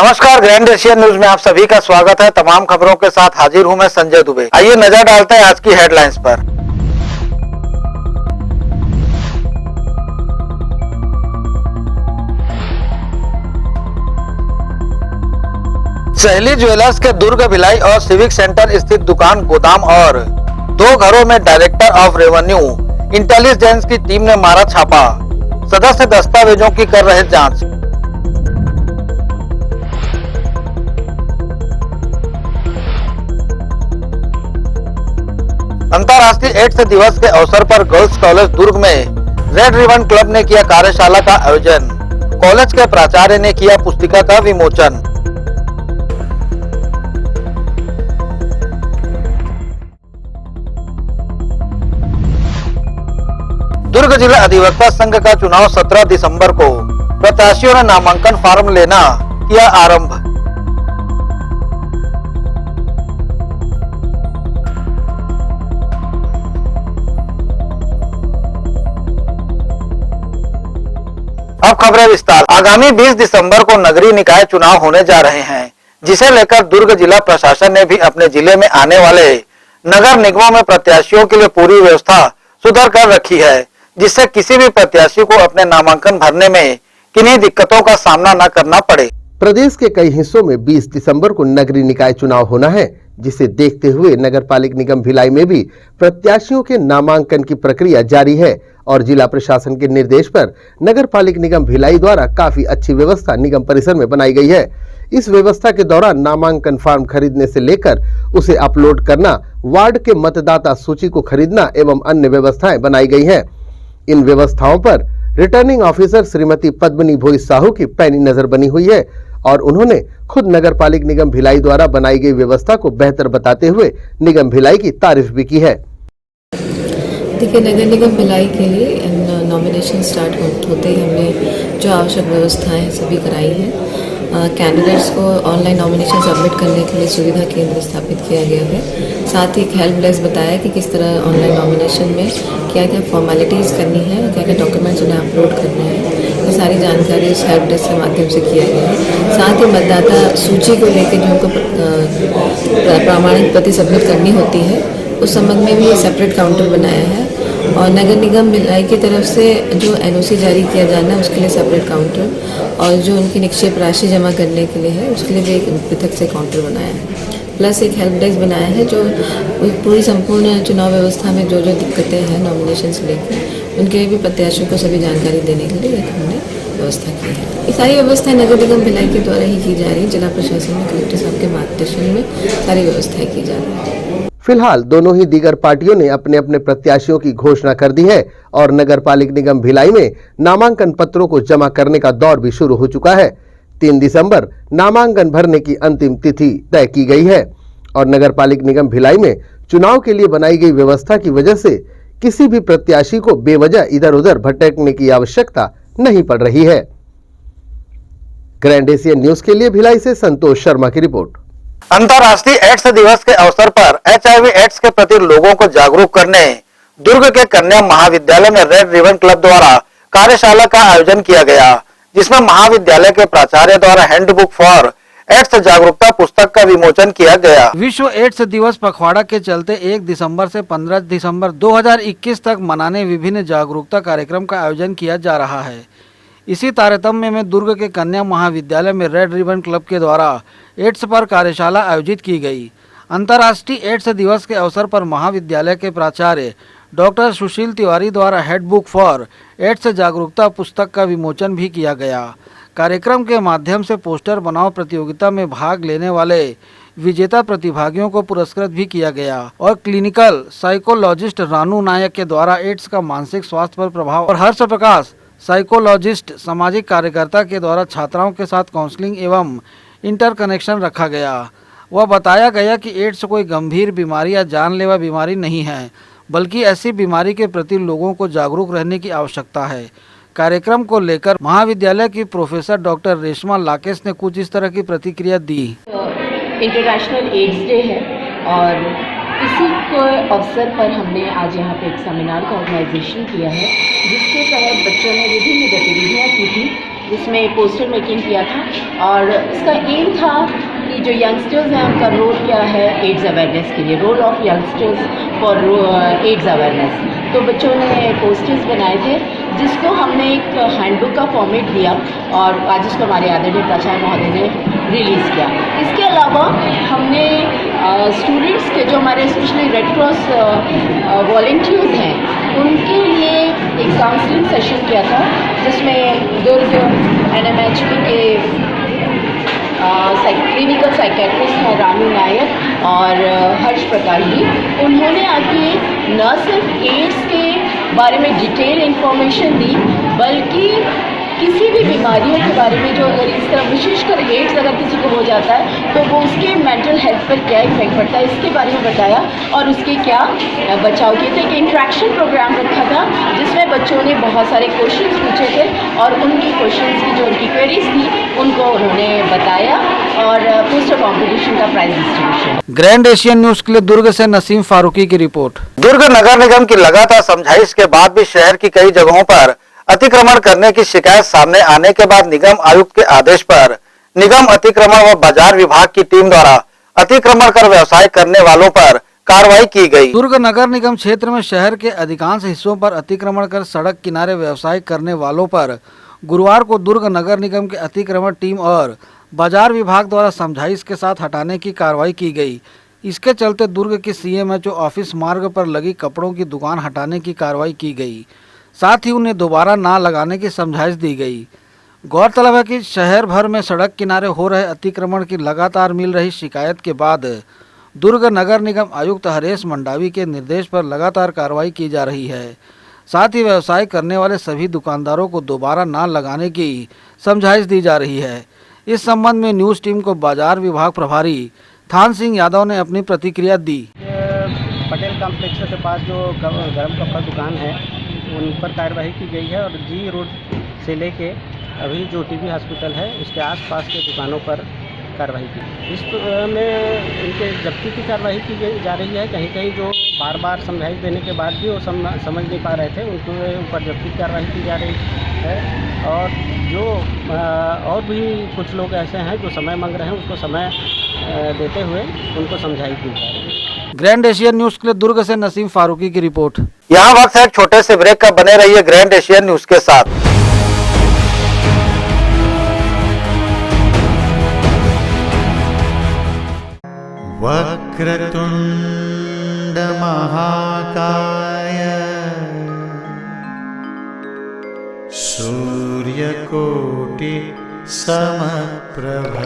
नमस्कार, grand Asian news में आप सभी का स्वागत है। तमाम खबरों के साथ हाजिर हूं मैं संजय दुबे। आइए नजर डालते हैं आज की हेडलाइंस पर। सहेली ज्वेलर्स के दुर्ग भिलाई और सिविक सेंटर स्थित दुकान गोदाम और 2 घरों में डायरेक्टर ऑफ रेवेन्यू इंटेलिजेंस की टीम ने मारा छापा। सदस्य दस्तावेजों की कर रहे जांच। अंतर्राष्ट्रीय एड्स दिवस के अवसर पर गर्ल्स कॉलेज दुर्ग में रेड रिबन क्लब ने किया कार्यशाला का आयोजन। कॉलेज के प्राचार्य ने किया पुस्तिका का विमोचन। दुर्ग जिला अधिवक्ता संघ का चुनाव 17 दिसंबर को। प्रत्याशियों ने नामांकन फॉर्म लेना किया आरंभ। अब खबरें विस्तार। आगामी 20 दिसंबर को नगरीय निकाय चुनाव होने जा रहे हैं, जिसे लेकर दुर्ग जिला प्रशासन ने भी अपने जिले में आने वाले नगर निगमों में प्रत्याशियों के लिए पूरी व्यवस्था सुधार कर रखी है, जिससे किसी भी प्रत्याशी को अपने नामांकन भरने में किन्हीं दिक्कतों का सामना न करना पड़े। प्रदेश के कई हिस्सों में 20 दिसंबर को नगरीय निकाय चुनाव होना है, जिसे देखते हुए नगर पालिक निगम भिलाई में भी प्रत्याशियों के नामांकन की प्रक्रिया जारी है और जिला प्रशासन के निर्देश पर नगर पालिक निगम भिलाई द्वारा काफी अच्छी व्यवस्था निगम परिसर में बनाई गई है। इस व्यवस्था के दौरान नामांकन फॉर्म खरीदने से लेकर उसे अपलोड करना, वार्ड के मतदाता सूची को खरीदना एवं अन्य व्यवस्थाएं बनाई गई है। इन व्यवस्थाओं पर रिटर्निंग ऑफिसर श्रीमती पद्मनी भोई साहू की पैनी नजर बनी हुई है और उन्होंने खुद नगर पालिक निगम भिलाई द्वारा बनाई गई व्यवस्था को बेहतर बताते हुए निगम भिलाई की तारीफ भी की है। देखिए, नगर निगम भिलाई के लिए नॉमिनेशन स्टार्ट होते ही हमने जो आवश्यक व्यवस्थाएं हैं सभी कराई हैं। कैंडिडेट्स को ऑनलाइन नॉमिनेशन सबमिट करने के लिए सुविधा केंद्र स्थापित किया गया है। साथ ही एक हेल्प डेस्क बताया कि किस तरह ऑनलाइन नॉमिनेशन में क्या क्या फॉर्मेलिटीज़ करनी है, क्या क्या डॉक्यूमेंट्स उन्हें अपलोड करने हैं, ये सारी जानकारी इस हेल्प डेस्क के माध्यम से किया गया है। साथ ही मतदाता सूची को लेकर जो उनको प्रामाणिक प्रति सबमिट करनी होती है, उस संबंध में भी सेपरेट काउंटर बनाया है और नगर निगम भिलाई की तरफ से जो एनओसी जारी किया जाना है उसके लिए सेपरेट काउंटर और जो उनकी निक्षेप राशि जमा करने के लिए है उसके लिए भी एक पृथक से काउंटर बनाया है। प्लस एक हेल्प डेस्क बनाया है जो पूरी संपूर्ण चुनाव व्यवस्था में जो जो दिक्कतें हैं नॉमिनेशन से लेकर उनके भी प्रत्याशियों को सभी जानकारी देने के लिए हमने व्यवस्था की है। ये सारी व्यवस्थाएं नगर निगम भिलाई के द्वारा ही की जा रही है। जिला प्रशासन में कलेक्टर साहब के मार्गदर्शन में सारी व्यवस्थाएं की जा रही है। फिलहाल दोनों ही दीगर पार्टियों ने अपने अपने प्रत्याशियों की घोषणा कर दी है और नगर पालिक निगम भिलाई में नामांकन पत्रों को जमा करने का दौर भी शुरू हो चुका है। 3 दिसंबर नामांकन भरने की अंतिम तिथि तय की गई है और नगर पालिक निगम भिलाई में चुनाव के लिए बनाई गई व्यवस्था की वजह से किसी भी प्रत्याशी को बेवजह इधर उधर भटकने की आवश्यकता नहीं पड़ रही है। ग्रैंड एशियन न्यूज के लिए भिलाई से संतोष शर्मा की रिपोर्ट। अंतर्राष्ट्रीय एड्स दिवस के अवसर पर HIV एड्स के प्रति लोगों को जागरूक करने दुर्ग के कन्या महाविद्यालय में रेड रिबन क्लब द्वारा कार्यशाला का आयोजन किया गया, जिसमें महाविद्यालय के प्राचार्य द्वारा हैंडबुक फॉर एड्स जागरूकता पुस्तक का विमोचन किया गया। विश्व एड्स दिवस पखवाड़ा के चलते 1 दिसंबर से 15 दिसंबर 2021 तक मनाने विभिन्न जागरूकता कार्यक्रम का आयोजन किया जा रहा है। इसी तारतम्य में दुर्ग के कन्या महाविद्यालय में रेड रिबन क्लब के द्वारा एड्स पर कार्यशाला आयोजित की गई। अंतर्राष्ट्रीय एड्स दिवस के अवसर पर महाविद्यालय के प्राचार्य डॉक्टर सुशील तिवारी द्वारा हैंडबुक फॉर एड्स जागरूकता पुस्तक का विमोचन भी किया गया। कार्यक्रम के माध्यम से पोस्टर बनाओ प्रतियोगिता में भाग लेने वाले विजेता प्रतिभागियों को पुरस्कृत भी किया गया और क्लिनिकल साइकोलॉजिस्ट रानू नायक के द्वारा एड्स का मानसिक स्वास्थ्य पर प्रभाव और हर्ष प्रकाश साइकोलॉजिस्ट सामाजिक कार्यकर्ता के द्वारा छात्राओं के साथ काउंसलिंग एवं इंटरकनेक्शन रखा गया। वह बताया गया कि एड्स कोई गंभीर बीमारी या जानलेवा बीमारी नहीं है, बल्कि ऐसी बीमारी के प्रति लोगों को जागरूक रहने की आवश्यकता है। कार्यक्रम को लेकर महाविद्यालय की प्रोफेसर डॉक्टर रेशमा लाकेश ने कुछ इस तरह की प्रतिक्रिया दी। इंटरनेशनल एड्स डे है और इसी को अवसर पर हमने आज यहाँ पे एक सेमिनार का ऑर्गेनाइजेशन किया है, जिसके तहत बच्चों ने विभिन्न गतिविधियाँ की थी जिसमें पोस्टर मेकिंग किया था और इसका एम था कि जो यंगस्टर्स हैं उनका रोल क्या है एड्स अवेयरनेस के लिए, role of youngsters for AIDS awareness. तो बच्चों ने पोस्टर्स बनाए थे जिसको हमने एक हैंडबुक का फॉर्मेट दिया और आज उसको हमारे आदरणीय प्राचार्य महोदय ने रिलीज़ किया। इसके अलावा हमने स्टूडेंट्स के जो हमारे स्पेशली रेड क्रॉस वॉलंटियर्स हैं उनके लिए एक काउंसलिंग सेशन किया था जिसमें दुर्ग NMHP के क्लिनिकल साइकेट्रिस्ट हैं रानू नायक और हर्ष प्रकाश जी। उन्होंने आके न सिर्फ एड्स के बारे में डिटेल इंफॉर्मेशन दी बल्कि किसी भी बीमारियों के बारे में जो अगर इस तरह विशेषकर एड्स अगर किसी को हो जाता है तो वो उसके मेंटल हेल्थ पर क्या इफेक्ट पड़ता है इसके बारे में बताया और उसके क्या बचाव किए थे। एक इंट्रैक्शन प्रोग्राम रखा था जिसमें बच्चों ने बहुत सारे क्वेश्चंस पूछे थे और उनकी क्वेश्चंस की जो उनकी क्वेरीज थी उनको उन्होंने बताया और पोस्टर कॉम्पिटिशन का prize distribution. Grand Asian news के लिए दुर्ग से नसीम फारूकी की रिपोर्ट। दुर्ग नगर निगम की लगातार समझाइश के बाद भी शहर की कई जगहों पर अतिक्रमण करने की शिकायत सामने आने के बाद निगम आयुक्त के आदेश पर निगम अतिक्रमण व बाजार विभाग की टीम द्वारा अतिक्रमण कर व्यवसाय करने वालों पर कार्रवाई की गई। दुर्ग नगर निगम क्षेत्र में शहर के अधिकांश हिस्सों पर अतिक्रमण कर सड़क किनारे व्यवसाय करने वालों पर गुरुवार को दुर्ग नगर निगम के अतिक्रमण टीम और बाजार विभाग द्वारा समझाइश के साथ हटाने की कार्रवाई की गई। इसके चलते दुर्ग के CMHO ऑफिस मार्ग पर लगी कपड़ों की दुकान हटाने की कार्रवाई की गई, साथ ही उन्हें दोबारा ना लगाने की समझाइश दी गई। गौरतलब है कि शहर भर में सड़क किनारे हो रहे अतिक्रमण की लगातार मिल रही शिकायत के बाद दुर्ग नगर निगम आयुक्त हरेश मंडावी के निर्देश पर लगातार कार्रवाई की जा रही है। साथ ही व्यवसाय करने वाले सभी दुकानदारों को दोबारा ना लगाने की समझाइश दी जा रही है। इस संबंध में न्यूज़ टीम को बाजार विभाग प्रभारी थान सिंह यादव ने अपनी प्रतिक्रिया दी। पटेल कॉम्प्लेक्स के पास जो गर्म कपड़ा दुकान है उन पर कार्रवाई की गई है और जी रोड से लेके अभी जो टीबी हॉस्पिटल है उसके आसपास के दुकानों पर कार्रवाई की। इस में इनके जब्ती की कार्रवाई की जा रही है। कहीं कहीं जो बार बार समझाइश देने के बाद भी वो समझ नहीं पा रहे थे उनके ऊपर जब्ती की कार्रवाई की जा रही है और जो और भी कुछ लोग ऐसे हैं जो समय मांग रहे हैं उसको समय देते हुए उनको समझाइश दी जा रही है। ग्रैंड एशियन न्यूज के लिए दुर्ग से नसीम फारूकी की रिपोर्ट। यहाँ वक्त है एक छोटे से ब्रेक का, बने रहिए ग्रैंड एशियन न्यूज के साथ। वक्रतुंड महाकाय सूर्यकोटि समप्रभ।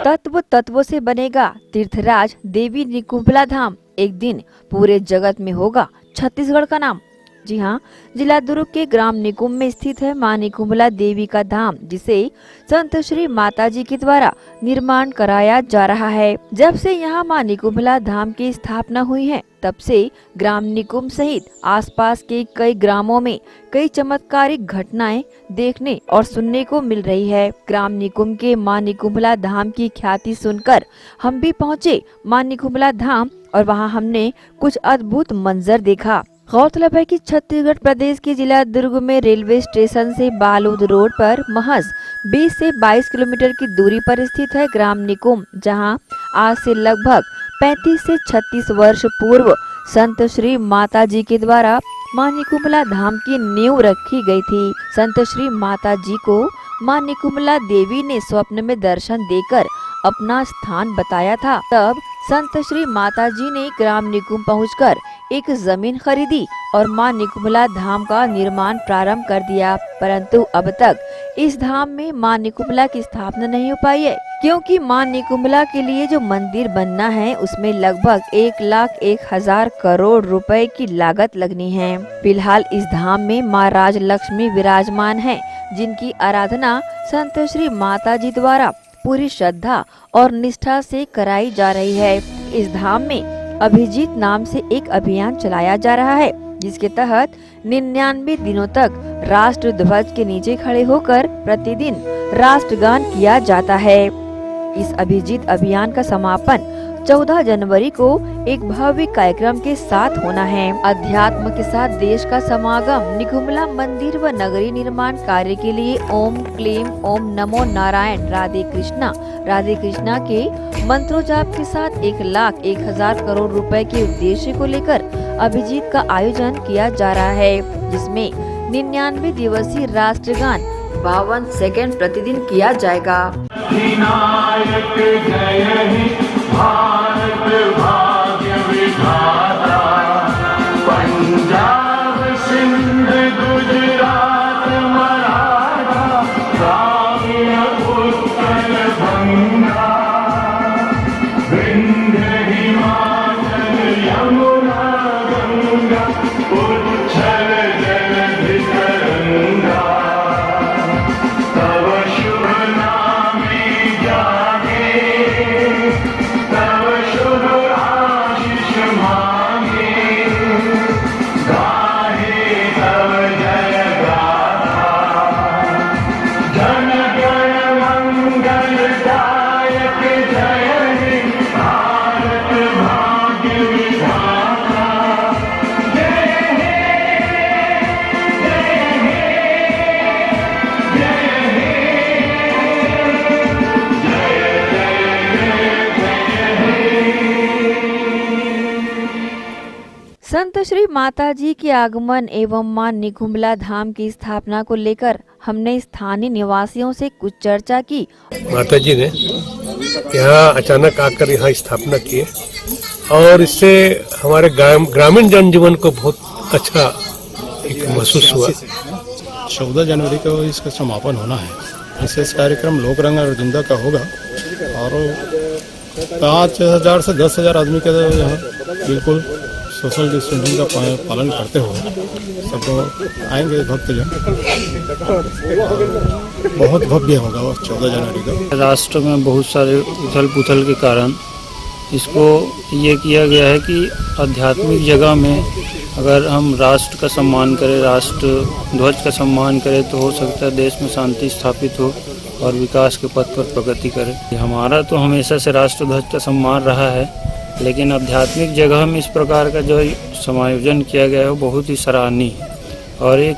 तत्व तत्वों से बनेगा तीर्थराज देवी निकुंभला धाम, एक दिन पूरे जगत में होगा छत्तीसगढ़ का नाम। जी हाँ, जिला दुर्ग के ग्राम निकुंभ में स्थित है मां निकुंभला देवी का धाम, जिसे संत श्री माताजी के द्वारा निर्माण कराया जा रहा है। जब से यहाँ मां निकुंभला धाम की स्थापना हुई है तब से ग्राम निकुंभ सहित आसपास के कई ग्रामों में कई चमत्कारिक घटनाएं देखने और सुनने को मिल रही है। ग्राम निकुंभ के मां निकुंभला धाम की ख्याति सुनकर हम भी पहुँचे मां निकुंभला धाम और वहाँ हमने कुछ अद्भुत मंजर देखा। गौरतलब है कि छत्तीसगढ़ प्रदेश के जिला दुर्ग में रेलवे स्टेशन से बालोद रोड पर महज 20 से 22 किलोमीटर की दूरी पर स्थित है ग्राम निकुंभ, जहां आज से लगभग 35 से 36 वर्ष पूर्व संत श्री माताजी के द्वारा मां निकुंभला धाम की नींव रखी गई थी। संत श्री माताजी को मां निकुंभला देवी ने स्वप्न में दर्शन देकर अपना स्थान बताया था। तब संत श्री माताजी ने ग्राम निकुंभ पहुंचकर एक जमीन खरीदी और मां निकुंभला धाम का निर्माण प्रारंभ कर दिया, परंतु अब तक इस धाम में मां निकुंभला की स्थापना नहीं हो पाई है, क्योंकि मां निकुंभला के लिए जो मंदिर बनना है उसमें लगभग 1,01,000 करोड़ रुपए की लागत लगनी है। फिलहाल इस धाम में मां राजलक्ष्मी विराजमान है, जिनकी आराधना संत श्री माताजी द्वारा पूरी श्रद्धा और निष्ठा से कराई जा रही है। इस धाम में अभिजीत नाम से एक अभियान चलाया जा रहा है, जिसके तहत 99 दिनों तक राष्ट्र ध्वज के नीचे खड़े होकर प्रतिदिन राष्ट्रगान किया जाता है। इस अभिजीत अभियान का समापन 14 जनवरी को एक भव्य कार्यक्रम के साथ होना है। अध्यात्म के साथ देश का समागम निकुंभला मंदिर व नगरी निर्माण कार्य के लिए ओम क्लीम ओम नमो नारायण राधे कृष्णा के मंत्रोजाप के साथ 1,01,000 करोड़ रुपए के उद्देश्य को लेकर अभिजीत का आयोजन किया जा रहा है, जिसमें 99 दिवसीय राष्ट्रगान 52 सेकंड प्रतिदिन किया जाएगा। संत श्री माता जी के आगमन एवं मां निकुंभला धाम की स्थापना को लेकर हमने स्थानीय निवासियों से कुछ चर्चा की। माता जी ने यहाँ अचानक आकर यहाँ स्थापना की और इससे हमारे ग्रामीण जनजीवन को बहुत अच्छा महसूस हुआ। 14 जनवरी को इसका समापन होना है। विशेष कार्यक्रम लोक रंग और जिंदा का होगा और 5,000 से 10,000 आदमी के यहाँ बिल्कुल सोशल डिस्टेंसिंग का पालन करते हुए सब आएंगे भक्तजन। बहुत भव्य होगा 14 जनवरी को। राष्ट्र में बहुत सारे उथल पुथल के कारण इसको ये किया गया है कि आध्यात्मिक जगह में अगर हम राष्ट्र का सम्मान करें, राष्ट्र ध्वज का सम्मान करें तो हो सकता है देश में शांति स्थापित हो और विकास के पथ पर प्रगति करे। हमारा तो हमेशा से राष्ट्र ध्वज का सम्मान रहा है, लेकिन आध्यात्मिक जगह में इस प्रकार का जो समायोजन किया गया है वो बहुत ही सराहनीय है और एक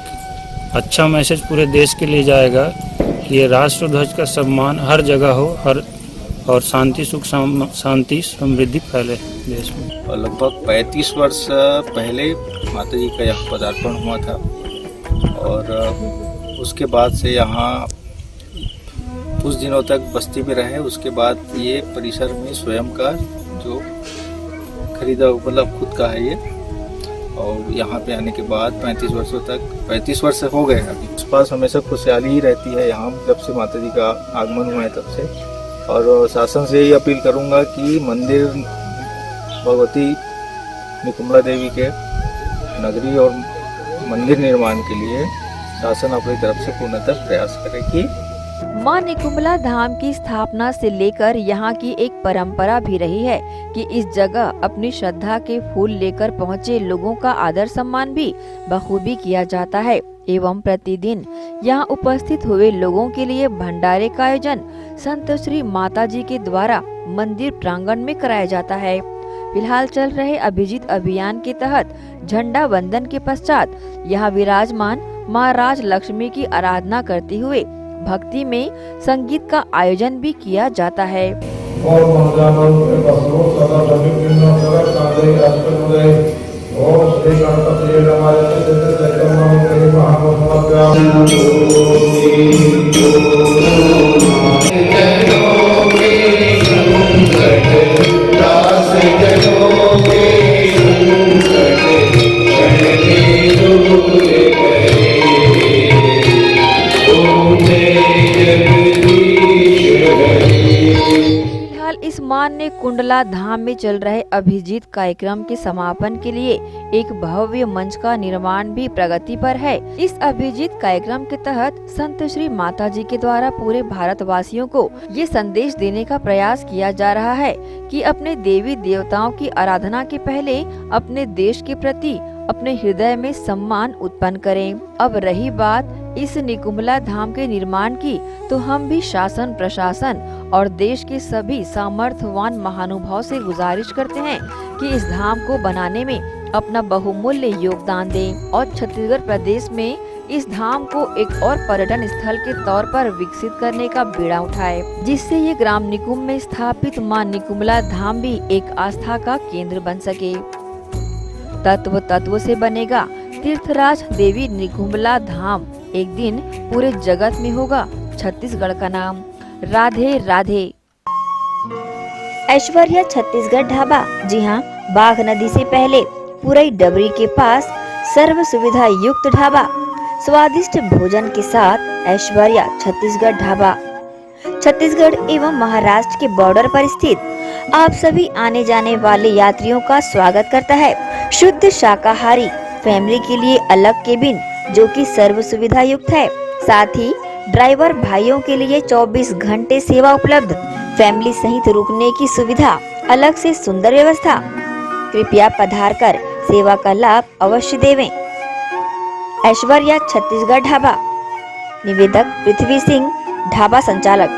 अच्छा मैसेज पूरे देश के लिए जाएगा कि ये राष्ट्र ध्वज का सम्मान हर जगह हो, हर और शांति सुख शांति समृद्धि फैले देश में। और लगभग 35 वर्ष पहले माता जी का यहाँ पदार्पण हुआ था और उसके बाद से यहाँ कुछ दिनों तक बस्ती में रहे। उसके बाद ये परिसर में स्वयं का जो खरीदा मतलब खुद का है ये, और यहाँ पे आने के बाद 35 वर्ष हो गए अभी। उस पास हमेशा खुशहाली ही रहती है यहाँ जब से माता जी का आगमन हुआ है तब से। और शासन से यही अपील करूँगा कि मंदिर भगवती निकुंभला देवी के नगरी और मंदिर निर्माण के लिए शासन अपनी तरफ से पूर्णतः प्रयास करे कि मां निकुंभला धाम की स्थापना से लेकर यहाँ की एक परंपरा भी रही है कि इस जगह अपनी श्रद्धा के फूल लेकर पहुँचे लोगों का आदर सम्मान भी बखूबी किया जाता है एवं प्रतिदिन यहाँ उपस्थित हुए लोगों के लिए भंडारे का आयोजन संत श्री माता जी के द्वारा मंदिर प्रांगण में कराया जाता है। फिलहाल चल रहे अभिजीत अभियान के तहत झंडा वंदन के पश्चात यहाँ विराजमान मां राज लक्ष्मी की आराधना करते हुए भक्ति में संगीत का आयोजन भी किया जाता है। इस मान्य कुंडला धाम में चल रहे अभिजीत कार्यक्रम के समापन के लिए एक भव्य मंच का निर्माण भी प्रगति पर है। इस अभिजीत कार्यक्रम के तहत संत श्री माता जी के द्वारा पूरे भारतवासियों को ये संदेश देने का प्रयास किया जा रहा है कि अपने देवी देवताओं की आराधना के पहले अपने देश के प्रति अपने हृदय में सम्मान उत्पन्न करें। अब रही बात इस निकुंभला धाम के निर्माण की, तो हम भी शासन प्रशासन और देश के सभी सामर्थ्यवान महानुभाव से गुजारिश करते हैं कि इस धाम को बनाने में अपना बहुमूल्य योगदान दें और छत्तीसगढ़ प्रदेश में इस धाम को एक और पर्यटन स्थल के तौर पर विकसित करने का बीड़ा उठाए, जिससे ये ग्राम निकुंभ में स्थापित मां निकुंभला धाम भी एक आस्था का केंद्र बन सके। तत्व से बनेगा तीर्थराज देवी निकुंभला धाम, एक दिन पूरे जगत में होगा छत्तीसगढ़ का नाम। राधे राधे। ऐश्वर्या छत्तीसगढ़ ढाबा, जी हाँ, बाघ नदी से पहले पुरई डबरी के पास सर्व सुविधा युक्त ढाबा, स्वादिष्ट भोजन के साथ ऐश्वर्या छत्तीसगढ़ ढाबा छत्तीसगढ़ एवं महाराष्ट्र के बॉर्डर पर स्थित आप सभी आने जाने वाले यात्रियों का स्वागत करता है। शुद्ध शाकाहारी फैमिली के लिए अलग केबिन जो कि सर्व सुविधा युक्त है, साथ ही ड्राइवर भाइयों के लिए 24 घंटे सेवा उपलब्ध, फैमिली सहित रुकने की सुविधा, अलग से सुंदर व्यवस्था। कृपया पधारकर सेवा का लाभ अवश्य देवें। ऐश्वर्या छत्तीसगढ़ ढाबा, निवेदक पृथ्वी सिंह, ढाबा संचालक।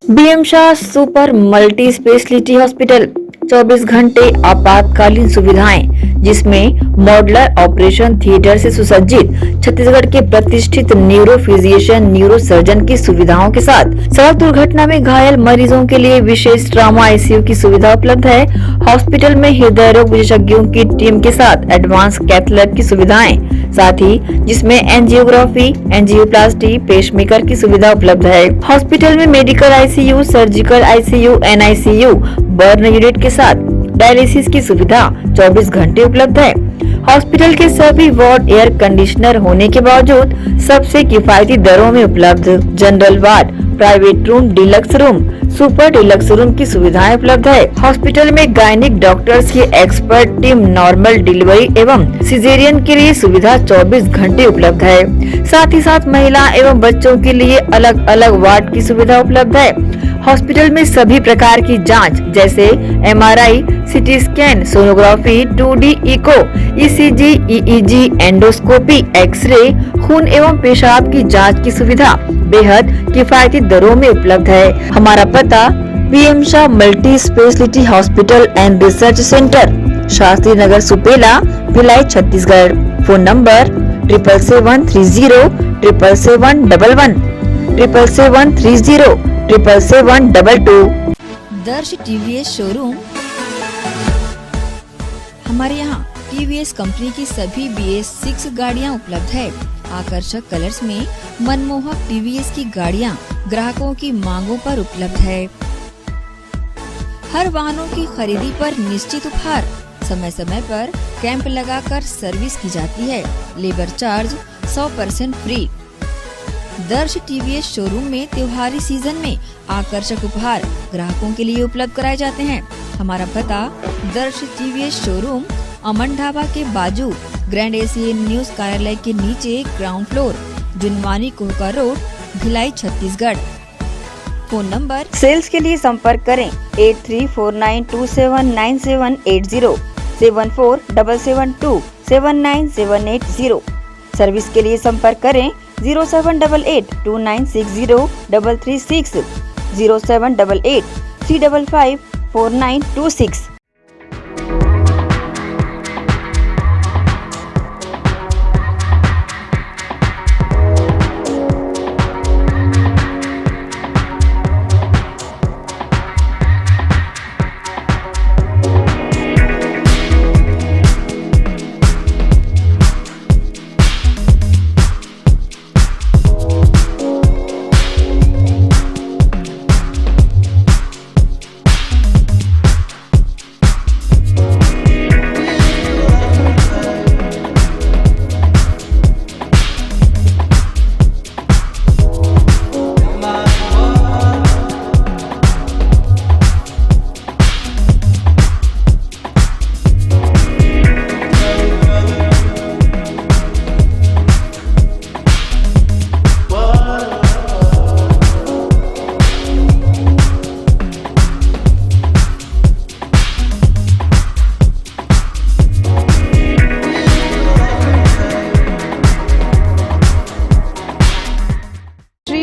BM Shah super multi speciality hospital, 24 घंटे आपातकालीन सुविधाएं, जिसमें मॉडुलर ऑपरेशन थिएटर से सुसज्जित छत्तीसगढ़ के प्रतिष्ठित न्यूरो फिजिशियन न्यूरो सर्जन की सुविधाओं के साथ सड़क दुर्घटना में घायल मरीजों के लिए विशेष ट्रॉमा आईसीयू की सुविधा उपलब्ध है। हॉस्पिटल में हृदय रोग विशेषज्ञों की टीम के साथ एडवांस कैथ लैब की सुविधाएं, साथ ही जिसमें एंजियोग्राफी, एंजियोप्लास्टी, पेसमेकर की सुविधा उपलब्ध है। हॉस्पिटल में medical ICU, surgical ICU, NICU, burn unit के साथ डायलिसिस की सुविधा 24 घंटे उपलब्ध है। हॉस्पिटल के सभी वार्ड एयर कंडीशनर होने के बावजूद सबसे किफायती दरों में उपलब्ध। General ward, private room, deluxe room, super deluxe room की सुविधाएं उपलब्ध है। हॉस्पिटल में गायनिक डॉक्टर्स की एक्सपर्ट टीम नॉर्मल डिलीवरी एवं सिजेरियन के लिए सुविधा 24 घंटे उपलब्ध है। साथ ही साथ महिला एवं बच्चों के लिए अलग अलग वार्ड की सुविधा उपलब्ध है। हॉस्पिटल में सभी प्रकार की जांच जैसे MRI, CT scan, sonography, 2D echo, ECG, EEG, endoscopy, x-ray, खून एवं पेशाब की जांच की सुविधा बेहद किफायती दरों में उपलब्ध है। हमारा पता BM Shah multi speciality hospital and research centre, Shastri Nagar, Supela, Bhilai, Chhattisgarh. Phone number 7773077711 77307722। दर्श टीवीएस शोरूम। हमारे यहाँ टीवीएस कंपनी की सभी BS6 गाड़ियाँ उपलब्ध है। आकर्षक कलर्स में मनमोहक टीवीएस की गाड़ियाँ ग्राहकों की मांगों पर उपलब्ध है। हर वाहनों की खरीदी पर निश्चित उपहार, समय समय पर कैंप लगाकर सर्विस की जाती है। Labour charge 100% free. दर्श टीवीएस शोरूम में त्योहारी सीजन में आकर्षक उपहार ग्राहकों के लिए उपलब्ध कराए जाते हैं। हमारा पता दर्श टीवीएस शोरूम, अमन ढाबा के बाजू, ग्रैंड एशियन न्यूज कार्यालय के नीचे, ground floor, Junwani Kohka road, Bhilai, Chhattisgarh. Phone number sales के लिए संपर्क करें 8349279780 7477279780। सर्विस के लिए संपर्क करें 0788296036 0788355496।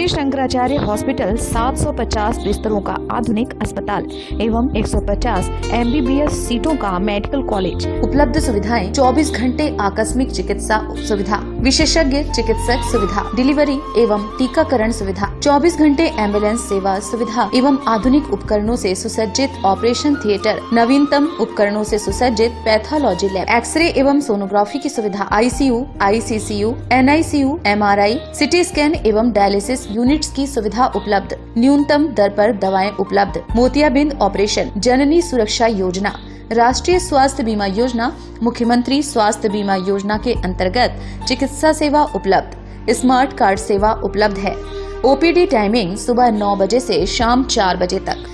श्री शंकराचार्य हॉस्पिटल 750 बिस्तरों का आधुनिक अस्पताल एवं 150 MBBS सीटों का मेडिकल कॉलेज। उपलब्ध सुविधाएं 24 घंटे आकस्मिक चिकित्सा सुविधा, विशेषज्ञ चिकित्सक सुविधा, डिलीवरी एवं टीकाकरण सुविधा, 24 घंटे एम्बुलेंस सेवा सुविधा एवं आधुनिक उपकरणों से सुसज्जित ऑपरेशन थिएटर, नवीनतम उपकरणों से सुसज्जित पैथोलॉजी लैब, एक्सरे एवं सोनोग्राफी की सुविधा, ICU, ICCU, NICU, MRI, CT scan एवं डायलिसिस यूनिट्स की सुविधा उपलब्ध। न्यूनतम दर पर दवाएं उपलब्ध। मोतियाबिंद ऑपरेशन, जननी सुरक्षा योजना, राष्ट्रीय स्वास्थ्य बीमा योजना, मुख्यमंत्री स्वास्थ्य बीमा योजना के अंतर्गत चिकित्सा सेवा उपलब्ध। स्मार्ट कार्ड सेवा उपलब्ध है। OPD टाइमिंग सुबह 9 बजे से शाम 4 बजे तक।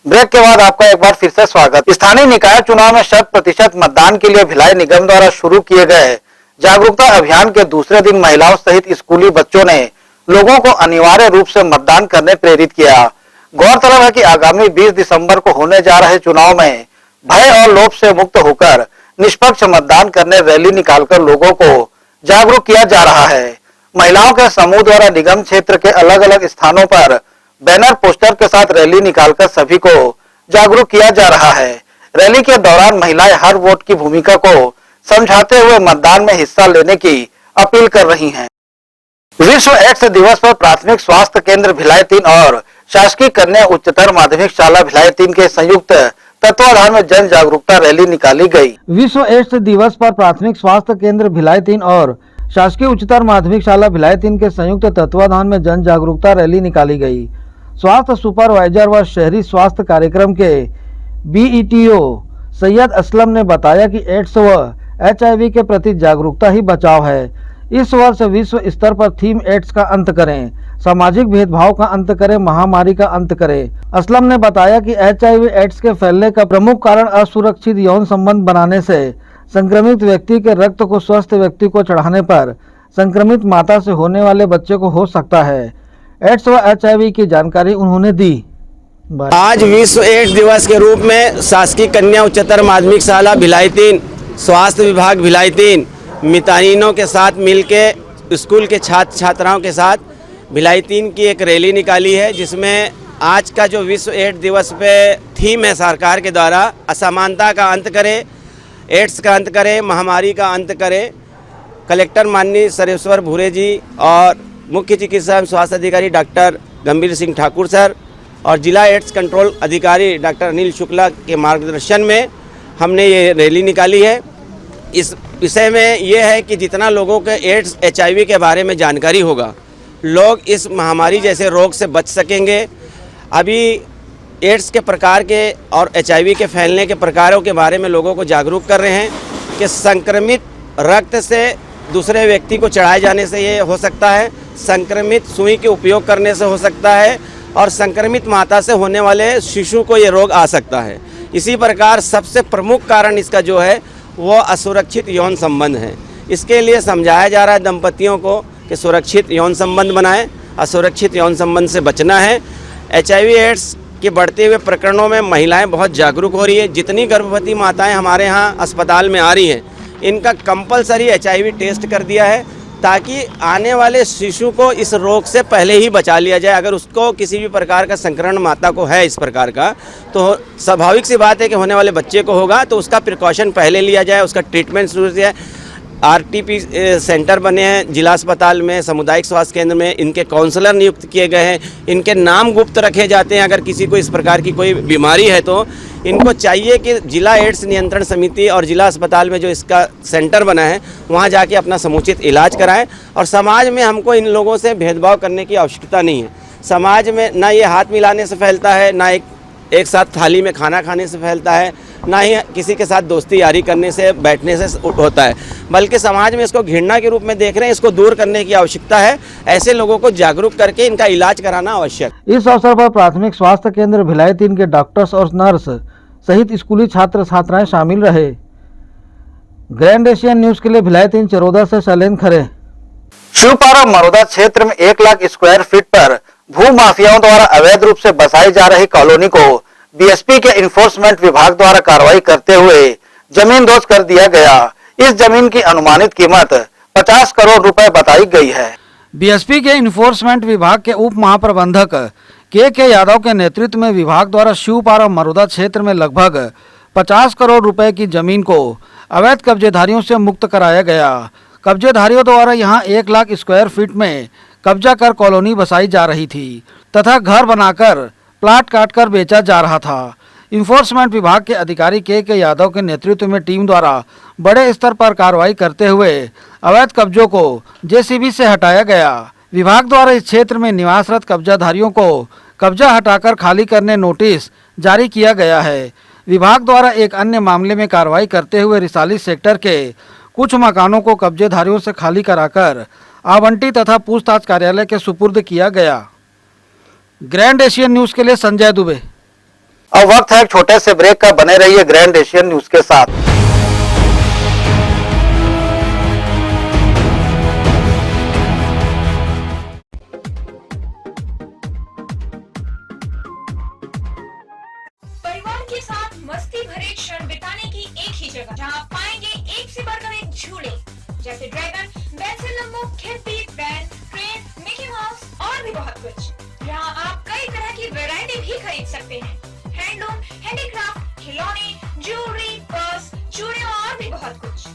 ब्रेक के बाद आपका एक बार फिर से स्वागत। स्थानीय निकाय चुनाव में 100% मतदान के लिए भिलाई निगम द्वारा शुरू किए गए जागरूकता अभियान के दूसरे दिन महिलाओं सहित स्कूली बच्चों ने लोगों को अनिवार्य रूप से मतदान करने प्रेरित किया। गौरतलब है कि आगामी 20 दिसंबर को होने जा रहे चुनाव में भय और लोभ से मुक्त होकर निष्पक्ष मतदान करने रैली निकालकर लोगों को जागरूक किया जा रहा है। महिलाओं के समूह द्वारा निगम क्षेत्र के अलग अलग स्थानों पर बैनर पोस्टर के साथ रैली निकालकर सभी को जागरूक किया जा रहा है। रैली के दौरान महिलाएं हर वोट की भूमिका को समझाते हुए मतदान में हिस्सा लेने की अपील कर रही हैं। विश्व एड्स दिवस पर प्राथमिक स्वास्थ्य केंद्र भिलाई 3 और शासकीय कन्या उच्चतर माध्यमिक शाला भिलाई 3 के संयुक्त तत्वाधान में जन जागरूकता रैली निकाली गई। विश्व एड्स दिवस पर प्राथमिक स्वास्थ्य केंद्र भिलाई 3 और शासकीय उच्चतर माध्यमिक शाला भिलाई 3 के संयुक्त तत्वाधान में जन जागरूकता रैली निकाली गई। स्वास्थ्य सुपरवाइजर व शहरी स्वास्थ्य कार्यक्रम के BETO सैयद असलम ने बताया कि एड्स व HIV के प्रति जागरूकता ही बचाव है। इस वर्ष विश्व स्तर पर थीम एड्स का अंत करें, सामाजिक भेदभाव का अंत करें, महामारी का अंत करें। असलम ने बताया कि HIV एड्स के फैलने का प्रमुख कारण असुरक्षित यौन संबंध बनाने से संक्रमित व्यक्ति के रक्त को स्वस्थ व्यक्ति को चढ़ाने पर संक्रमित माता से होने वाले बच्चे को हो सकता है। एड्स व HIV की जानकारी उन्होंने दी। आज विश्व एड्स दिवस के रूप में शासकीय कन्या उच्चतर माध्यमिक शाला भिलाई 3, स्वास्थ्य विभाग भिलाई 3 मितानिनों के साथ मिलके स्कूल के छात्र छात्राओं के साथ भिलाई 3 की एक रैली निकाली है, जिसमें आज का जो विश्व एड्स दिवस पे थीम है सरकार के द्वारा असमानता का अंत करे, एड्स का अंत करे, महामारी का अंत करे। कलेक्टर माननीय सरेश्वर भूरे जी और मुख्य चिकित्सा एवं स्वास्थ्य अधिकारी डॉक्टर गंभीर सिंह ठाकुर सर और जिला एड्स कंट्रोल अधिकारी डॉक्टर अनिल शुक्ला के मार्गदर्शन में हमने ये रैली निकाली है। इस विषय में ये है कि जितना लोगों के एड्स HIV के बारे में जानकारी होगा, लोग इस महामारी जैसे रोग से बच सकेंगे। अभी एड्स के प्रकार के और HIV के फैलने के प्रकारों के बारे में लोगों को जागरूक कर रहे हैं कि संक्रमित रक्त से दूसरे व्यक्ति को चढ़ाए जाने से ये हो सकता है, संक्रमित सुई के उपयोग करने से हो सकता है और संक्रमित माता से होने वाले शिशु को ये रोग आ सकता है। इसी प्रकार सबसे प्रमुख कारण इसका जो है वो असुरक्षित यौन संबंध है। इसके लिए समझाया जा रहा है दंपतियों को कि सुरक्षित यौन संबंध बनाएं, असुरक्षित यौन संबंध से बचना है। HIV एड्स के बढ़ते हुए प्रकरणों में महिलाएं बहुत जागरूक हो रही है। जितनी गर्भवती माताएं हमारे यहाँ अस्पताल में आ रही हैं, इनका कंपलसरी HIV टेस्ट कर दिया है ताकि आने वाले शिशु को इस रोग से पहले ही बचा लिया जाए। अगर उसको किसी भी प्रकार का संक्रमण माता को है इस प्रकार का, तो स्वाभाविक सी बात है कि होने वाले बच्चे को होगा, तो उसका प्रिकॉशन पहले लिया जाए, उसका ट्रीटमेंट शुरू किया जाए। RTP सेंटर बने हैं जिला अस्पताल में, सामुदायिक स्वास्थ्य केंद्र में, इनके काउंसलर नियुक्त किए गए हैं। इनके नाम गुप्त रखे जाते हैं। अगर किसी को इस प्रकार की कोई बीमारी है तो इनको चाहिए कि जिला एड्स नियंत्रण समिति और जिला अस्पताल में जो इसका सेंटर बना है वहाँ जाके अपना समुचित इलाज कराएं। और समाज में हमको इन लोगों से भेदभाव करने की आवश्यकता नहीं है। समाज में ना ये हाथ मिलाने से फैलता है, ना एक एक साथ थाली में खाना खाने से फैलता है, ना ही किसी के साथ दोस्ती यारी करने से, बैठने से होता है, बल्कि समाज में इसको घृणा के रूप में देख रहे हैं। इसको दूर करने की आवश्यकता है। ऐसे लोगों को जागरूक करके इनका इलाज कराना आवश्यक। इस अवसर पर प्राथमिक स्वास्थ्य केंद्र भिलाई 3 के डॉक्टर्स और नर्स सहित स्कूली छात्र छात्राएं शामिल रहे। ग्रैंड एशियन न्यूज के लिए भिलाई 3 चरोदा से शैलेंद्र खरे। शिवपारा मरोदा क्षेत्र में 1 लाख स्क्वायर फीट पर भू माफियाओं द्वारा अवैध रूप से बसाई जा रही कॉलोनी को बीएसपी के इन्फोर्समेंट विभाग द्वारा कार्रवाई करते हुए जमींदोज कर दिया गया। इस जमीन की अनुमानित कीमत 50 करोड़ रुपए बताई गई है। बीएसपी के इन्फोर्समेंट विभाग के उप महाप्रबंधक के यादव के नेतृत्व में विभाग द्वारा शिवपारा मरोदा क्षेत्र में लगभग 50 करोड़ रुपए की जमीन को अवैध कब्जेधारियों से मुक्त कराया गया। कब्जेधारियों द्वारा यहां 1 लाख स्क्वायर फीट में कब्जा कर कॉलोनी बसाई जा रही थी तथा घर बनाकर प्लाट काटकर बेचा जा रहा था। इन्फोर्समेंट विभाग के अधिकारी के यादव के नेतृत्व में टीम द्वारा बड़े स्तर पर कार्रवाई करते हुए अवैध कब्जों को जेसीबी से हटाया गया। विभाग द्वारा इस क्षेत्र में निवासरत कब्जाधारियों को कब्जा हटाकर खाली करने नोटिस जारी किया गया है। विभाग द्वारा एक अन्य मामले में कार्रवाई करते हुए रिसाली सेक्टर के कुछ मकानों को कब्जेधारियों से खाली कराकर आवंटी तथा पूछताछ कार्यालय के सुपुर्द किया गया। ग्रैंड एशियन न्यूज के लिए संजय दुबे। अब वक्त है एक छोटे से ब्रेक का। बने रहिए ग्रैंड एशियन न्यूज के साथ। परिवार के साथ मस्ती भरे क्षण बिताने की एक ही जगह, जहां आप पाएंगे एक से बढ़कर एक झूले जैसे ड्रैगन, बेंसिल लंबो, खिड़की, वैन, ट्रेन, मिकी माउस और भी बहुत कुछ। यहाँ आप कई तरह की वैरायटी भी खरीद सकते हैं। हैंडलूम, हैंडीक्राफ्ट, खिलौने, ज्वेलरी, पर्स, चूड़ियां और भी बहुत कुछ।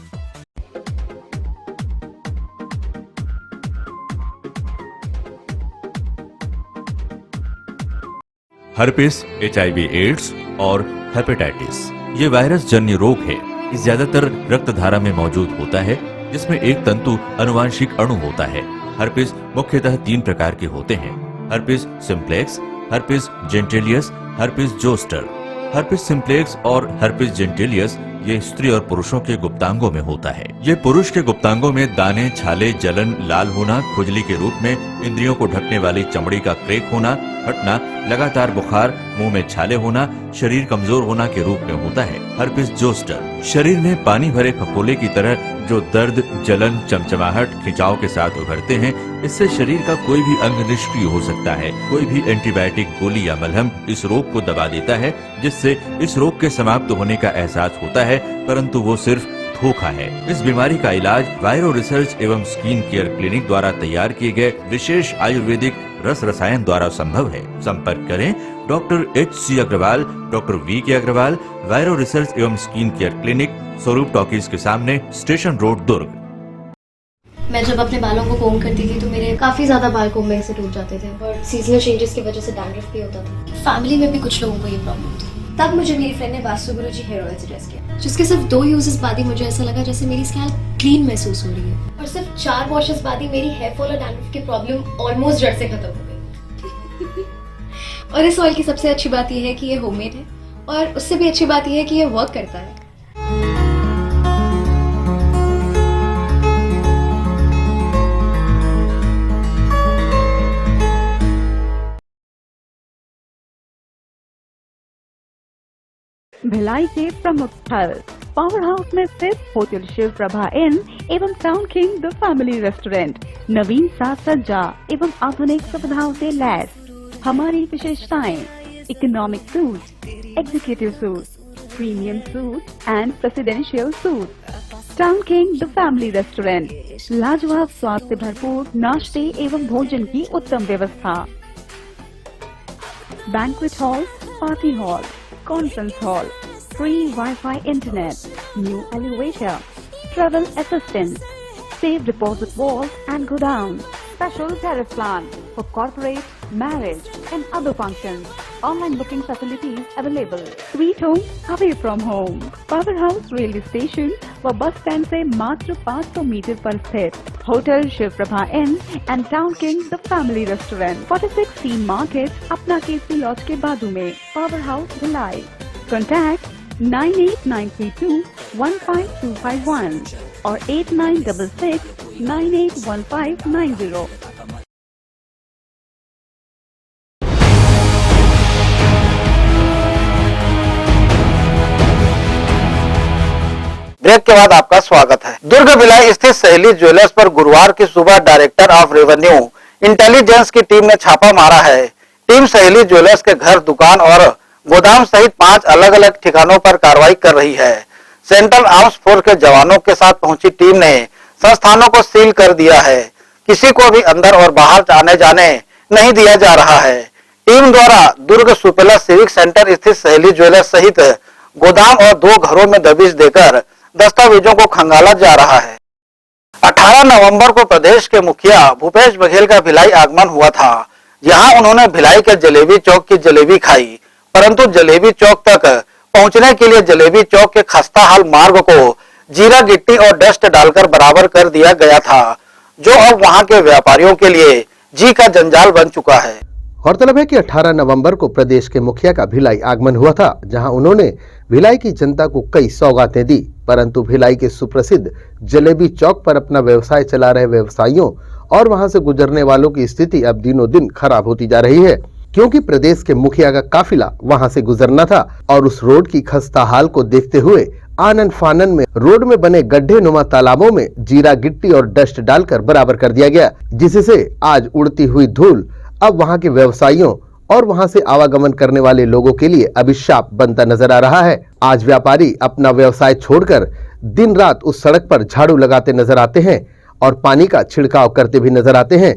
हर्पिस, HIV एड्स और हेपेटाइटिस ये वायरस जन्य रोग है। ये ज्यादातर रक्त धारा में मौजूद होता है, जिसमें एक तंतु अनुवांशिक अणु होता है। हर्पिस मुख्यतः 3 प्रकार के होते हैं: herpes simplex, herpes genitalis, herpes zoster. Herpes simplex और हर्पिस जेंटिलियस ये स्त्री और पुरुषों के गुप्तांगों में होता है। ये पुरुष के गुप्तांगों में दाने, छाले, जलन, लाल होना, खुजली के रूप में, इंद्रियों को ढकने वाली चमड़ी का क्रेक होना, फटना, लगातार बुखार, मुंह में छाले होना, शरीर कमजोर होना के रूप में होता है। हर्पिस जोस्टर शरीर में पानी भरे फफोले की तरह जो दर्द, जलन, चमचमाहट, खिंचाव के साथ उभरते हैं। इससे शरीर का कोई भी अंग निष्क्रिय हो सकता है। कोई भी एंटीबायोटिक, गोली या मलहम इस रोग को दबा देता है, जिससे इस रोग के समाप्त होने का एहसास होता है, परंतु वो सिर्फ धोखा है। इस बीमारी का इलाज वायरो रिसर्च एवं स्किन केयर क्लिनिक द्वारा तैयार किए गए विशेष आयुर्वेदिक रस रसायन द्वारा संभव है। संपर्क करें doctor HC Agarwal, doctor VK Agarwal, viro research एवं skin care clinic, Swaroop talkies के सामने, स्टेशन रोड, दुर्ग। मैं जब अपने बालों को कोम करती थी तो मेरे काफ़ी ज़्यादा बाल कोम्बिंग से टूट जाते थे और सीजनल चेंजेस की वजह से डैंड्रफ भी होता था। फैमिली में भी कुछ लोगों को ये प्रॉब्लम थी। तब मुझे मेरी फ्रेंड ने वास्तुगुरुजी हेयर ऑयल सजेस्ट किया, जिसके सिर्फ 2 यूजेस बाद ही मुझे ऐसा लगा जैसे मेरी स्कैल्प क्लीन महसूस हो रही है और सिर्फ 4 वॉशेस बाद ही मेरी हेयर फॉल और डैंड्रफ की प्रॉब्लम ऑलमोस्ट जड़ से खत्म हो गई। और इस ऑयल की सबसे अच्छी बात यह है कि ये होममेड है और उससे भी अच्छी बात यह है कि ये वर्क करता है। भिलाई के प्रमुख स्थल पावर हाउस में स्थित होटल शिव प्रभा इन एवं town king the family restaurant नवीन साज सज्जा एवं आधुनिक सुविधाओं से लैस। हमारी विशेषताएं: economic suite, executive suite, premium suite and presidential suite. Town king the family restaurant, लाजवाब स्वाद से भरपूर नाश्ते एवं भोजन की उत्तम व्यवस्था। Banquet hall, party hall, conference hall, free Wi-Fi internet, new elevator, travel assistance, safe deposit vault and godown, special tariff plan for corporate, marriage and other functions. Online booking facilities available. Sweet home away from home. Power House railway station व bus stand से मात्र 500 metre पर स्थित। Hotel Shiv Prabha Inn and Town King The Family Restaurant, 46 Sea Market, Apna KC Lodge के बाजू में, Powerhouse Bhilai. Contact 9893215251 और 8966981590. Break के बाद आपका स्वागत है। दुर्ग भिलाई स्थित सहेली ज्वेलर्स पर गुरुवार की सुबह डायरेक्टर ऑफ रेवेन्यू इंटेलिजेंस की टीम ने छापा मारा है। टीम सहेली ज्वेलर्स के घर, दुकान और गोदाम सहित 5 अलग अलग ठिकानों पर कार्रवाई कर रही है। सेंट्रल आर्म्स फोर्स के जवानों के साथ पहुंची टीम ने संस्थानों को सील कर दिया है। किसी को भी अंदर और बाहर आने जाने नहीं दिया जा रहा है। टीम द्वारा दुर्ग सुपेला सिविक सेंटर स्थित सहेली ज्वेलर्स सहित गोदाम और 2 घरों में दबिश देकर दस्तावेजों को खंगाला जा रहा है। 18 नवंबर को प्रदेश के मुखिया भूपेश बघेल का भिलाई आगमन हुआ था। यहां उन्होंने भिलाई के जलेबी चौक की जलेबी खाई, परंतु जलेबी चौक तक पहुंचने के लिए जलेबी चौक के खस्ता हाल मार्ग को जीरा गिट्टी और डस्ट डालकर बराबर कर दिया गया था, जो अब वहां के व्यापारियों के लिए जी का जंजाल बन चुका है। गौरतलब है कि 18 नवंबर को प्रदेश के मुखिया का भिलाई आगमन हुआ था, जहां उन्होंने भिलाई की जनता को कई सौगातें दी, परंतु भिलाई के सुप्रसिद्ध जलेबी चौक पर अपना व्यवसाय चला रहे व्यवसायियों और वहां से गुजरने वालों की स्थिति अब दिनों दिन खराब होती जा रही है, क्योंकि प्रदेश के मुखिया का काफिला वहां से गुजरना था और उस रोड की खस्ता हाल को देखते हुए आनन फानन में रोड में बने गड्ढे नुमा तालाबों में जीरा गिट्टी और डस्ट डालकर बराबर कर दिया गया, जिससे आज उड़ती हुई धूल अब वहां के व्यवसायियों और वहां से आवागमन करने वाले लोगों के लिए अभिशाप बनता नजर आ रहा है। आज व्यापारी अपना व्यवसाय छोड़कर दिन रात उस सड़क पर झाड़ू लगाते नजर आते हैं और पानी का छिड़काव करते भी नजर आते हैं,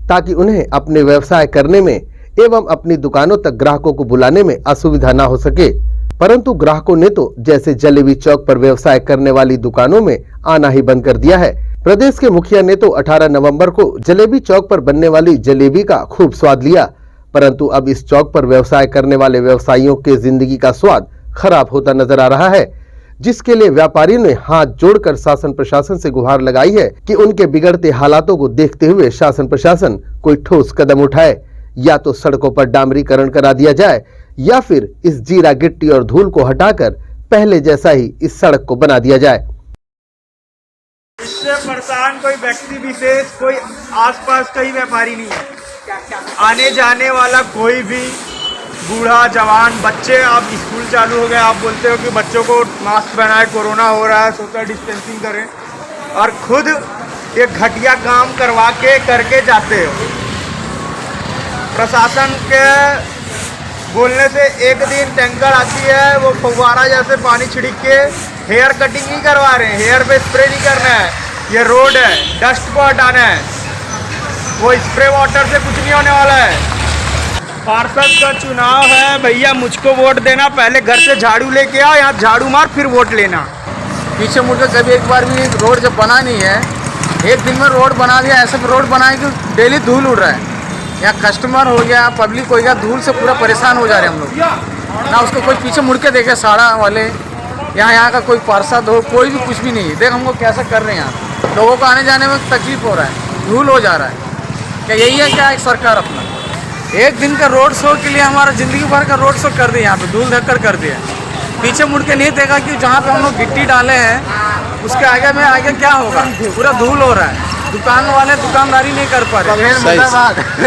ताकि उन्हें अपने व्यवसाय करने में एवं अपनी दुकानों तक ग्राहकों को बुलाने में असुविधा न हो सके। परंतु ग्राहकों ने तो जैसे जलेबी चौक पर व्यवसाय करने वाली दुकानों में आना ही बंद कर दिया है। प्रदेश के मुखिया ने तो 18 नवंबर को जलेबी चौक पर बनने वाली जलेबी का खूब स्वाद लिया, परंतु अब इस चौक पर व्यवसाय करने वाले व्यवसायियों के जिंदगी का स्वाद खराब होता नजर आ रहा है, जिसके लिए व्यापारियों ने हाथ जोड़कर शासन प्रशासन से गुहार लगाई है कि उनके बिगड़ते हालातों को देखते हुए शासन प्रशासन कोई ठोस कदम उठाए, या तो सड़कों पर डामरीकरण करा दिया जाए या फिर इस जीरा गिट्टी और धूल को हटाकर पहले जैसा ही इस सड़क को बना दिया जाए। इससे परेशान कोई व्यक्ति विशेष, कोई आसपास कहीं व्यापारी नहीं है। आने जाने वाला कोई भी बूढ़ा जवान बच्चे, अब स्कूल चालू हो गया, आप बोलते हो कि बच्चों को मास्क पहनाए, कोरोना हो रहा है, सोशल डिस्टेंसिंग करें, और खुद ये घटिया काम करवा के करके जाते हो। प्रशासन के बोलने से एक दिन टैंकर आती है, वो फव्वारा जैसे पानी छिड़क के हेयर कटिंग नहीं करवा रहे हैं, हेयर पे स्प्रे नहीं करना है, ये रोड है, डस्ट को हटाना है, वो स्प्रे वाटर से कुछ नहीं होने वाला है। पार्षद का चुनाव है, भैया मुझको वोट देना, पहले घर से झाड़ू लेके आओ, यहाँ झाड़ू मार फिर वोट लेना। पीछे मुड़कर कभी एक बार भी रोड जब बना नहीं है, एक दिन में रोड बना दिया, ऐसे रोड बनाए कि डेली धूल उड़ रहा है। यहाँ कस्टमर हो गया, पब्लिक हो गया, धूल से पूरा परेशान हो जा रहे हैं हम लोग। ना उसको कोई पीछे मुड़ के देखे, साड़ा वाले, यहाँ का कोई पार्षद हो, कोई भी कुछ भी नहीं है। देख हमको कैसा कर रहे हैं, यहाँ लोगों को आने जाने में तकलीफ हो रहा है, धूल हो जा रहा है। क्या यही है क्या एक सरकार अपना? एक दिन का रोड शो के लिए हमारा ज़िंदगी भर का रोड शो कर दिया, यहाँ पे धूल धक्कर कर दिया। पीछे मुड़ के नहीं देखा कि जहाँ पे हम लोग गिट्टी डाले हैं उसके आगे में आगे क्या होगा, पूरा धूल हो रहा है। दुकान वाले दुकानदारी नहीं कर पा रहे,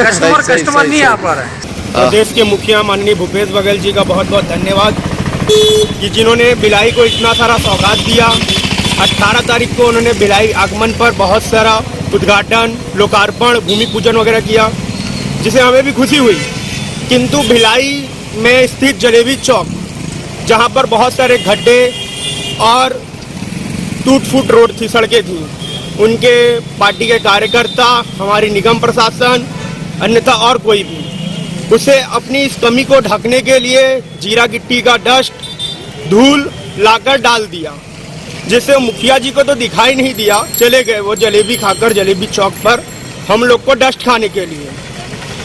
कस्टमर नहीं आ पा रहे। प्रदेश के मुखिया माननीय भूपेश बघेल जी का बहुत बहुत धन्यवाद कि जिन्होंने भिलाई को इतना सारा सौगात दिया। 18 तारीख को उन्होंने भिलाई आगमन पर बहुत सारा उद्घाटन, लोकार्पण, भूमि पूजन वगैरह किया, जिसे हमें भी खुशी हुई। किंतु भिलाई में स्थित जलेबी चौक, जहां पर बहुत सारे गड्ढे और टूट फूट रोड थी, सड़कें थी, उनके पार्टी के कार्यकर्ता, हमारी निगम प्रशासन, अन्यथा और कोई भी, उसे अपनी इस कमी को ढकने के लिए जीरा गिट्टी का डस्ट, धूल लाकर डाल दिया, जिससे मुखिया जी को तो दिखाई नहीं दिया, चले गए वो जलेबी खाकर जलेबी चौक पर हम लोग को डस्ट खाने के लिए।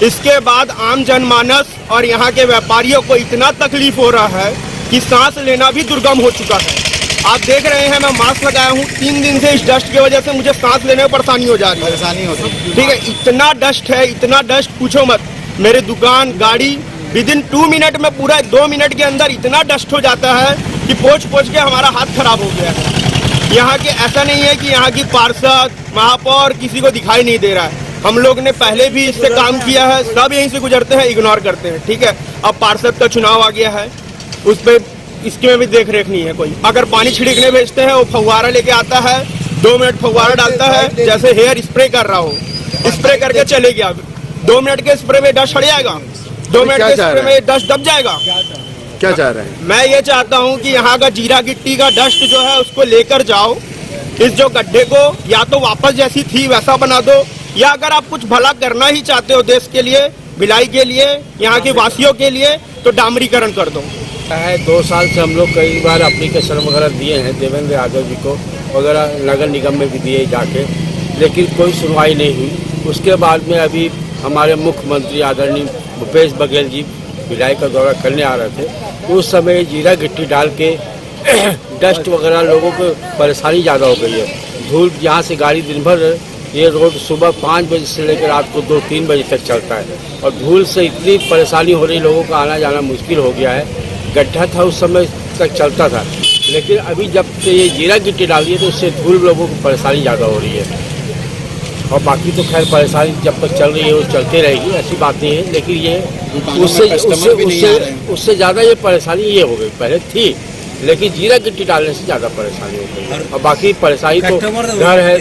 इसके बाद आम जनमानस और यहाँ के व्यापारियों को इतना तकलीफ हो रहा है कि सांस लेना भी दुर्गम हो चुका है। आप देख रहे हैं मैं मास्क लगाया हूँ, 3 दिन से इस डस्ट की वजह से मुझे सांस लेने में परेशानी हो जा रही है। परेशानी होती है, ठीक है। इतना डस्ट है, इतना डस्ट पूछो मत। मेरे दुकान, गाड़ी विदिन 2 मिनट में, पूरा 2 मिनट के अंदर इतना डस्ट हो जाता है कि पोंछ के हमारा हाथ खराब हो गया है। यहाँ के ऐसा नहीं है कि यहाँ की पार्षद, महापौर किसी को दिखाई नहीं दे रहा है। हम लोग ने पहले भी इससे काम किया है, सब यहीं से गुजरते हैं, इग्नोर करते हैं, ठीक है। अब पार्षद का चुनाव आ गया है, उस पर इसकी में भी देख रेख नहीं है कोई। अगर पानी छिड़कने भेजते हैं, वो फव्वारा लेके आता है, 2 मिनट फव्वारा डालता है, जैसे हेयर स्प्रे कर रहा हो, स्प्रे करके चले गया। 2 मिनट के स्प्रे में डस्ट हट जाएगा, 2 मिनट के स्प्रे में डस्ट दब जाएगा। क्या चाह रहे हैं? मैं ये चाहता हूँ कि यहाँ का जीरा गिट्टी का डस्ट जो है उसको लेकर जाओ, इस जो गड्ढे को या तो वापस जैसी थी वैसा बना दो, या अगर आप कुछ भला करना ही चाहते हो देश के लिए, भिलाई के लिए, यहाँ के वासियों के लिए, तो डामरीकरण कर दो। 2 साल से हम लोग कई बार एप्लीकेशन वगैरह दिए हैं देवेंद्र यादव जी को वगैरह, नगर निगम में भी दिए जाके, लेकिन कोई सुनवाई नहीं हुई। उसके बाद में अभी हमारे मुख्यमंत्री आदरणीय भूपेश बघेल जी भिलाई का दौरा करने आ रहे थे, उस समय जीरा गिट्टी डाल के डस्ट वगैरह लोगों को परेशानी ज़्यादा हो गई है। धूल, यहाँ से गाड़ी दिन भर, ये रोड सुबह 5 बजे से लेकर रात को 2-3 बजे तक चलता है, और धूल से इतनी परेशानी हो रही, लोगों का आना जाना मुश्किल हो गया है। गड्ढा था उस समय तक चलता था, लेकिन अभी जब से ये जीरा गिट्टी डाल दी है तो उससे धूल लोगों को परेशानी ज़्यादा हो रही है। और बाकी तो खैर परेशानी जब तक चल रही है वो चलती रहेगी, ऐसी बात नहीं है। लेकिन ये उससे ज़्यादा ये परेशानी ये हो गई, पहले थी लेकिन जीरा गिट्टी डालने से ज़्यादा परेशानी हो गई। और बाकी परेशानी तो घर है,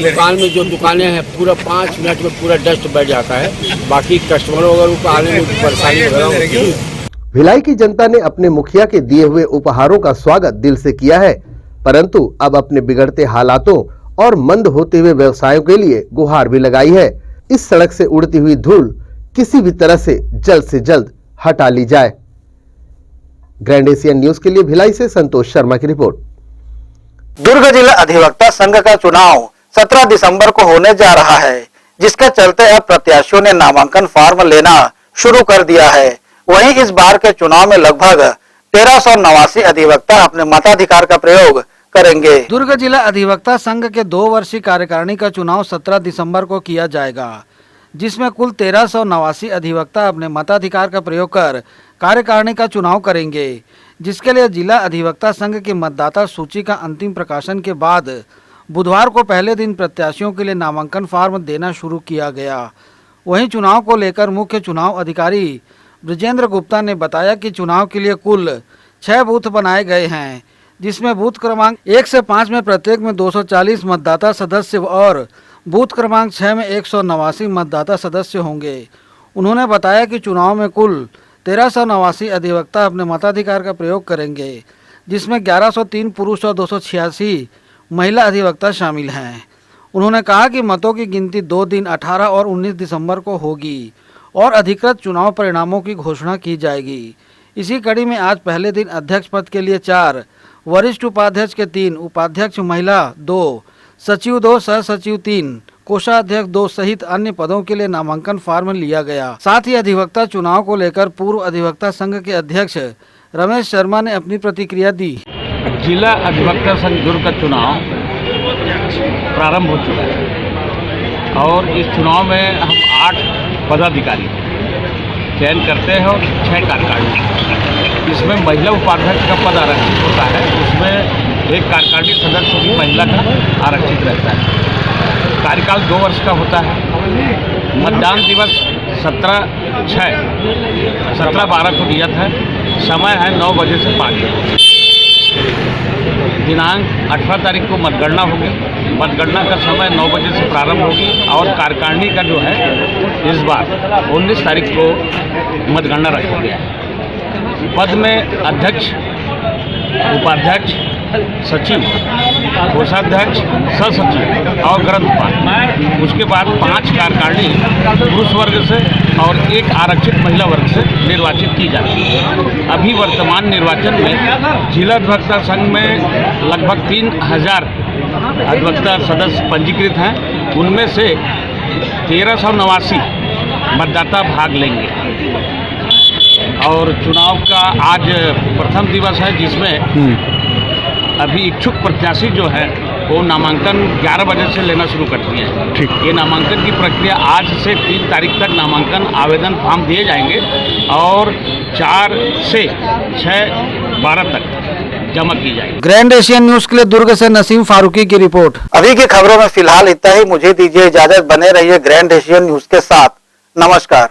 दुकान में जो दुकानें हैं पूरा 5 मिनट में पूरा डस्ट बैठ जाता है, बाकी कस्टमरों वगैरह को आने में परेशानी वगैरह होती है। भिलाई की जनता ने अपने मुखिया के दिए हुए उपहारों का स्वागत दिल से किया है, परंतु अब अपने बिगड़ते हालातों और मंद होते हुए व्यवसायों के लिए गुहार भी लगाई है। इस सड़क से उड़ती हुई धूल किसी भी तरह से जल्द हटा ली जाए। ग्रैंड एशियन न्यूज के लिए भिलाई से संतोष शर्मा की रिपोर्ट। दुर्ग जिला अधिवक्ता संघ का चुनाव 17 दिसंबर को होने जा रहा है, जिसके चलते अब प्रत्याशियों ने नामांकन फॉर्म लेना शुरू कर दिया है। वहीं इस बार के चुनाव में लगभग 1389 अधिवक्ता अपने मताधिकार का प्रयोग करेंगे। दुर्ग जिला अधिवक्ता संघ के 2 वर्षीय कार्यकारिणी का चुनाव 17 दिसंबर को किया जाएगा, जिसमें कुल 1389 अधिवक्ता अपने मताधिकार का प्रयोग कर कार्यकारिणी का चुनाव करेंगे, जिसके लिए जिला अधिवक्ता संघ की मतदाता सूची का अंतिम प्रकाशन के बाद बुधवार को पहले दिन प्रत्याशियों के लिए नामांकन फॉर्म देना शुरू किया गया। वहीं चुनाव को लेकर मुख्य चुनाव अधिकारी ब्रजेंद्र गुप्ता ने बताया कि चुनाव के लिए कुल 6 बूथ बनाए गए हैं, जिसमें बूथ क्रमांक 1 से 5 में प्रत्येक में 240 मतदाता सदस्य और बूथ क्रमांक 6 में 189 मतदाता सदस्य होंगे। उन्होंने बताया कि चुनाव में कुल 1389 अधिवक्ता अपने मताधिकार का प्रयोग करेंगे, जिसमें 1103 पुरुष और 286 महिला अधिवक्ता शामिल हैं। उन्होंने कहा कि मतों की गिनती 2 दिन 18 और 19 दिसंबर को होगी और अधिकृत चुनाव परिणामों की घोषणा की जाएगी। इसी कड़ी में आज पहले दिन अध्यक्ष पद के लिए 4, वरिष्ठ उपाध्यक्ष के 3, उपाध्यक्ष महिला 2, सचिव 2, सह सचिव 3, कोषाध्यक्ष 2 सहित अन्य पदों के लिए नामांकन फॉर्म लिया गया। साथ ही अधिवक्ता चुनाव को लेकर पूर्व अधिवक्ता संघ के अध्यक्ष रमेश शर्मा ने अपनी प्रतिक्रिया दी। जिला अधिवक्ता संघ दुर्ग का चुनाव प्रारंभ हो चुका है और इस चुनाव में हम 8 पदाधिकारी चयन करते हैं और 6 कार्यकारिणी। इसमें महिला उपाध्यक्ष का पद आरक्षित होता है, उसमें एक कार्यकारिणी सदस्य भी महिला का आरक्षित रहता है। कार्यकाल 2 वर्ष का होता है। मतदान दिवस 17/12 को नियत है। समय है 9 बजे से 5 बजे। दिनांक 18 तारीख को मतगणना होगी। मतगणना का समय 9 बजे से प्रारंभ होगी और कार्यकारिणी का जो है इस बार 19 तारीख को मतगणना रखा गया है। पद में अध्यक्ष, उपाध्यक्ष, सचिव, कोषाध्यक्ष, सह सचिव और ग्रंथपाल। उसके बाद 5 कार्यकारिणी पुरुष वर्ग से और 1 आरक्षित महिला वर्ग से निर्वाचित की जाती है। अभी वर्तमान निर्वाचन में जिला अधिवक्ता संघ में लगभग 3000 अधिवक्ता सदस्य पंजीकृत हैं। उनमें से 1389 मतदाता भाग लेंगे और चुनाव का आज प्रथम दिवस है, जिसमें अभी इच्छुक प्रत्याशी जो है वो नामांकन 11 बजे से लेना शुरू कर दिए हैं। ठीक, ये नामांकन की प्रक्रिया आज से 3 तारीख तक नामांकन आवेदन फॉर्म दिए जाएंगे और 4 से 6/12 तक जमा की जाएगी। ग्रैंड एशियन न्यूज के लिए दुर्ग से नसीम फारूकी की रिपोर्ट। अभी की खबरों में फिलहाल इतना ही। मुझे दीजिए इजाजत, बने रहिए ग्रैंड एशियन न्यूज के साथ। नमस्कार।